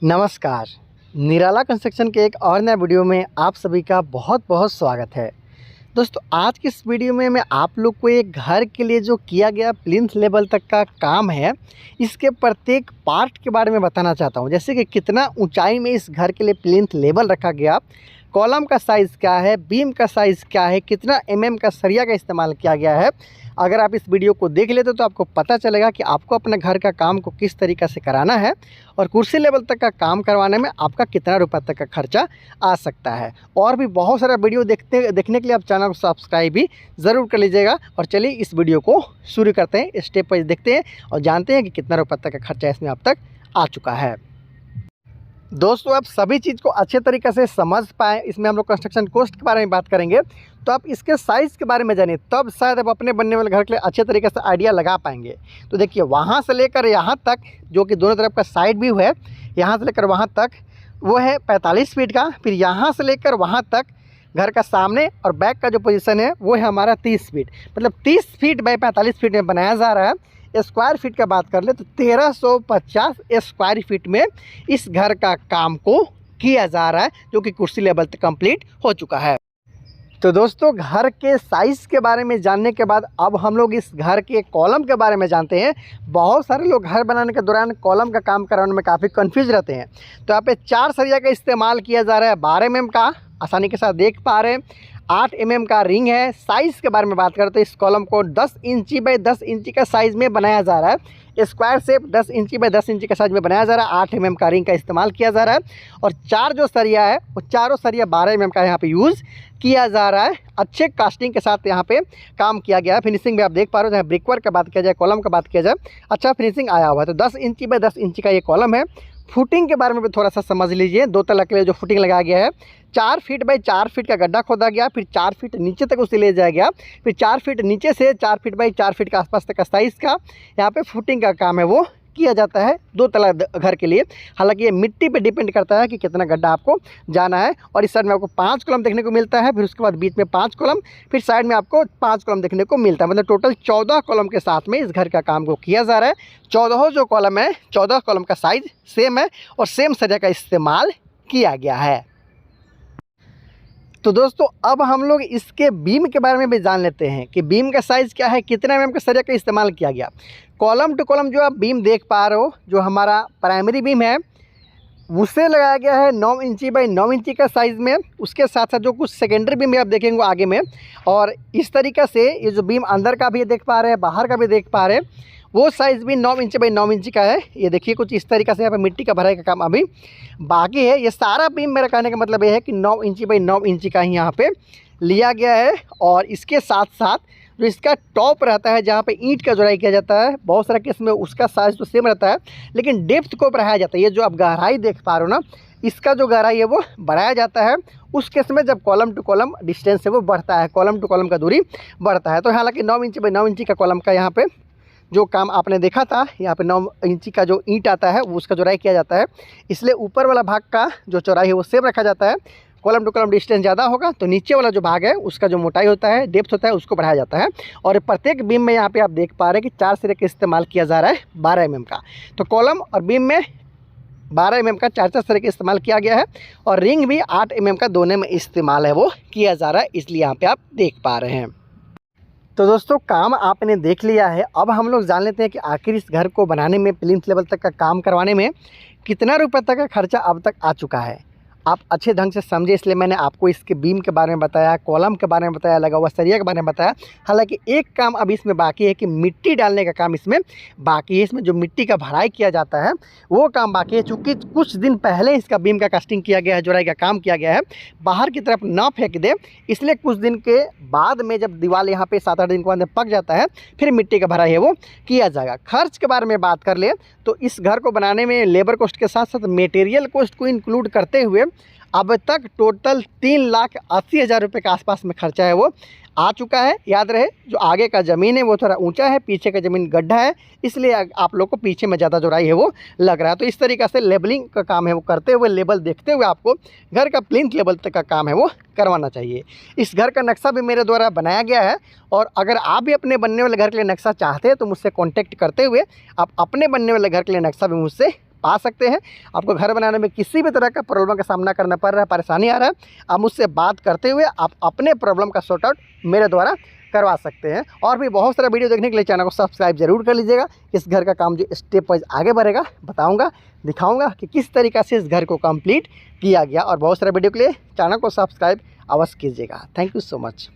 नमस्कार। निराला कंस्ट्रक्शन के एक और नए वीडियो में आप सभी का बहुत बहुत स्वागत है। दोस्तों, आज की इस वीडियो में मैं आप लोग को एक घर के लिए जो किया गया प्लिंथ लेवल तक का काम है, इसके प्रत्येक पार्ट के बारे में बताना चाहता हूं। जैसे कि कितना ऊंचाई में इस घर के लिए प्लिंथ लेवल रखा गया, कॉलम का साइज़ क्या है, बीम का साइज़ क्या है, कितना एमएम का सरिया का इस्तेमाल किया गया है। अगर आप इस वीडियो को देख लेते तो आपको पता चलेगा कि आपको अपने घर का काम को किस तरीक़े से कराना है और कुर्सी लेवल तक का काम करवाने में आपका कितना रुपये तक का खर्चा आ सकता है। और भी बहुत सारा वीडियो देखने के लिए आप चैनल को सब्सक्राइब भी ज़रूर कर लीजिएगा। और चलिए इस वीडियो को शुरू करते हैं, स्टेप वाइज देखते हैं और जानते हैं कि कितना रुपये तक का खर्चा इसमें अब तक आ चुका है। दोस्तों, आप सभी चीज़ को अच्छे तरीके से समझ पाएँ, इसमें हम लोग कंस्ट्रक्शन कॉस्ट के बारे में बात करेंगे, तो आप इसके साइज़ के बारे में जानिए, तब शायद आप अपने बनने वाले घर के लिए अच्छे तरीके से आइडिया लगा पाएंगे। तो देखिए, वहाँ से लेकर यहाँ तक, जो कि दोनों तरफ का साइड व्यू है, यहाँ से लेकर वहाँ तक वो है 45 फीट का। फिर यहाँ से लेकर वहाँ तक घर का सामने और बैक का जो पोजीशन है वो है हमारा 30 फीट, मतलब 30 फीट बाई 45 फीट में बनाया जा रहा है। स्क्वायर फीट का बात कर ले तो 1350 स्क्वायर फीट में इस घर का काम को किया जा रहा है, जो कि कुर्सी लेवल तक कंप्लीट हो चुका है। तो दोस्तों, घर के साइज़ के बारे में जानने के बाद अब हम लोग इस घर के कॉलम के बारे में जानते हैं। बहुत सारे लोग घर बनाने के दौरान कॉलम का काम कराने में काफ़ी कंफ्यूज रहते हैं। तो यहाँ पे 4 सरिया का इस्तेमाल किया जा रहा है, 12 mm का, आसानी के साथ देख पा रहे हैं। 8 mm का रिंग है। साइज़ के बारे में बात करें तो इस कॉलम को 10 इंची बाई 10 इंची का साइज़ में बनाया जा रहा है। स्क्वायर शेप 10 इंची बाई 10 इंची का साइज में बनाया जा रहा है। 8 mm का रिंग का इस्तेमाल किया जा रहा है और 4 जो सरिया है वो चारों सरिया 12 mm का यहाँ पे यूज़ किया जा रहा है। अच्छे कास्टिंग के साथ यहाँ पे काम किया गया है। फिनिशिंग भी आप देख पा रहे हो, चाहे ब्रिकवर्क का बात किया जाए, कॉलम का बात किया जाए, अच्छा फिनिशिंग आया हुआ है। तो 10 इंची बाई 10 इंची का ये कॉलम है। फुटिंग के बारे में भी थोड़ा सा समझ लीजिए। 2 तला के लिए जो फुटिंग लगाया गया है, 4 फीट बाई 4 फीट का गड्ढा खोदा गया, फिर 4 फीट नीचे तक उसे ले जाया गया, फिर 4 फीट नीचे से 4 फीट बाई 4 फीट के आसपास तक का साइज़ का यहाँ पे फुटिंग का काम है वो किया जाता है 2 तला घर के लिए। हालांकि ये मिट्टी पे डिपेंड करता है कि कितना गड्ढा आपको जाना है। और इस साइड में आपको 5 कॉलम देखने को मिलता है, फिर उसके बाद बीच में 5 कॉलम, फिर साइड में आपको 5 कॉलम देखने को मिलता है। मतलब टोटल 14 कॉलम के साथ में इस घर का काम को किया जा रहा है। 14 जो कॉलम है, 14 कॉलम का साइज सेम है और सेम सरिया का इस्तेमाल किया गया है। तो दोस्तों, अब हम लोग इसके बीम के बारे में भी जान लेते हैं कि बीम का साइज़ क्या है, कितना एमएम का सरिया का इस्तेमाल किया गया। कॉलम टू कॉलम जो आप बीम देख पा रहे हो, जो हमारा प्राइमरी बीम है, उसे लगाया गया है 9 इंची बाई 9 इंची का साइज़ में। उसके साथ साथ जो कुछ सेकेंडरी बीम भी आप देखेंगे आगे में, और इस तरीक़े से ये जो बीम अंदर का भी देख पा रहे हैं, बाहर का भी देख पा रहे हैं, वो साइज़ भी 9 इंच बाई 9 इंची का है। ये देखिए कुछ इस तरीक़े से यहाँ पे मिट्टी का भराई का काम अभी बाकी है। ये सारा बीम मेरा कहने का मतलब ये है कि 9 इंची बाई 9 इंची का ही यहाँ पे लिया गया है। और इसके साथ साथ जो इसका टॉप रहता है, जहाँ पे ईंट का जोड़ाई किया जाता है, बहुत सारा केस में उसका साइज़ तो सेम रहता है, लेकिन डेप्थ को बढ़ाया जाता है। ये जो आप गहराई देख पा रहे हो ना, इसका जो गहराई है वो बढ़ाया जाता है उस केस में जब कॉलम टू कॉलम डिस्टेंस है वो बढ़ता है, कॉलम टू कॉलम का दूरी बढ़ता है। तो हालाँकि 9 इंची बाई 9 इंची का कॉलम का यहाँ पे जो काम आपने देखा था, यहाँ पे 9 इंची का जो ईंट आता है वो उसका चौड़ाई किया जाता है, इसलिए ऊपर वाला भाग का जो चौड़ाई है वो सेम रखा जाता है। कॉलम टू कॉलम डिस्टेंस ज़्यादा होगा तो नीचे वाला जो भाग है उसका जो मोटाई होता है, डेप्थ होता है, उसको बढ़ाया जाता है। और प्रत्येक बीम में यहाँ पे आप देख पा रहे हैं कि 4 सिरे का इस्तेमाल किया जा रहा है 12 mm का। तो कॉलम और बीम में 12 mm का 4 सिरे का इस्तेमाल किया गया है और रिंग भी 8 mm का दोनों में इस्तेमाल है वो किया जा रहा है, इसलिए यहाँ पर आप देख पा रहे हैं। तो दोस्तों, काम आपने देख लिया है। अब हम लोग जान लेते हैं कि आखिर इस घर को बनाने में, प्लिंथ लेवल तक का काम करवाने में कितना रुपए तक का खर्चा अब तक आ चुका है। आप अच्छे ढंग से समझे, इसलिए मैंने आपको इसके बीम के बारे में बताया, कॉलम के बारे में बताया, लगा हुआ सरिया के बारे में बताया। हालांकि एक काम अब इसमें बाकी है कि मिट्टी डालने का काम इसमें बाकी है। इसमें जो मिट्टी का भराई किया जाता है वो काम बाकी है। चूँकि कुछ दिन पहले इसका बीम का कास्टिंग किया गया है, जोड़ाई का काम किया गया है, बाहर की तरफ ना फेंक दे, इसलिए कुछ दिन के बाद में जब दीवार यहाँ पे 7-8 दिन के बाद में पक जाता है, फिर मिट्टी का भराई है वो किया जाएगा। खर्च के बारे में बात कर ले तो इस घर को बनाने में लेबर कॉस्ट के साथ साथ मटेरियल कॉस्ट को इंक्लूड करते हुए अब तक टोटल 3,80,000 रुपये के आसपास में खर्चा है वो आ चुका है। याद रहे, जो आगे का ज़मीन है वो थोड़ा ऊंचा है, पीछे का ज़मीन गड्ढा है, इसलिए आप लोग को पीछे में ज़्यादा जोड़ाई है वो लग रहा है। तो इस तरीक़े से लेबलिंग का काम है वो करते हुए, लेबल देखते हुए आपको घर का प्लिंथ लेवल तक का काम है वो करवाना चाहिए। इस घर का नक्शा भी मेरे द्वारा बनाया गया है, और अगर आप भी अपने बनने वाले घर के लिए नक्शा चाहते हैं तो मुझसे कॉन्टैक्ट करते हुए आप अपने बनने वाले घर के लिए नक्शा भी मुझसे आ सकते हैं। आपको घर बनाने में किसी भी तरह का प्रॉब्लम का सामना करना पड़ रहा है, परेशानी आ रहा है, आप मुझसे बात करते हुए आप अपने प्रॉब्लम का सॉर्ट आउट मेरे द्वारा करवा सकते हैं। और भी बहुत सारा वीडियो देखने के लिए चैनल को सब्सक्राइब जरूर कर लीजिएगा। इस घर का काम जो स्टेप वाइज आगे बढ़ेगा बताऊंगा, दिखाऊंगा कि किस तरीक़ा से इस घर को कंप्लीट किया गया। और बहुत सारे वीडियो के लिए चैनल को सब्सक्राइब अवश्य कीजिएगा। Thank you so much.